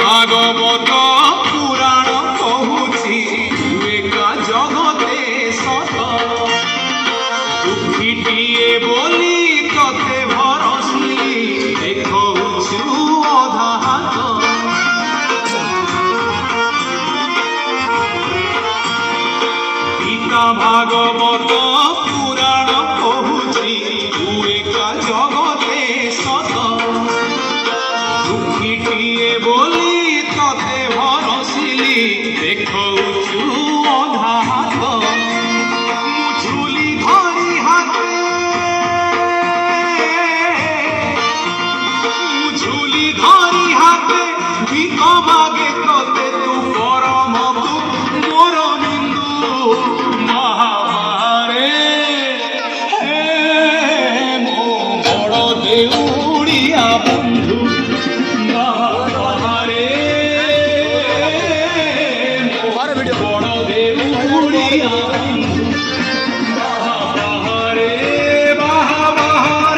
ভাগবত পুরাণ কহুছি একা জগতে সত দুঃখীটিয়ে বলি ততে ভরসলি দেখুছু অধা হাত গীতা ভাগবত পুরাণ কহুছি একা জগতে সত দুঃখীটিয়ে বলি ততে ভরসিলি দেখুছু অধা হাত মুঝুলি ধরি হাতে মুঝুলি ধরি হাতে ভিক মাগে ততে তু পরম মোর নিন্দু মহামারে হে মো বড় দেউড়িয়া বন্ধু বড় দেউড়িয়া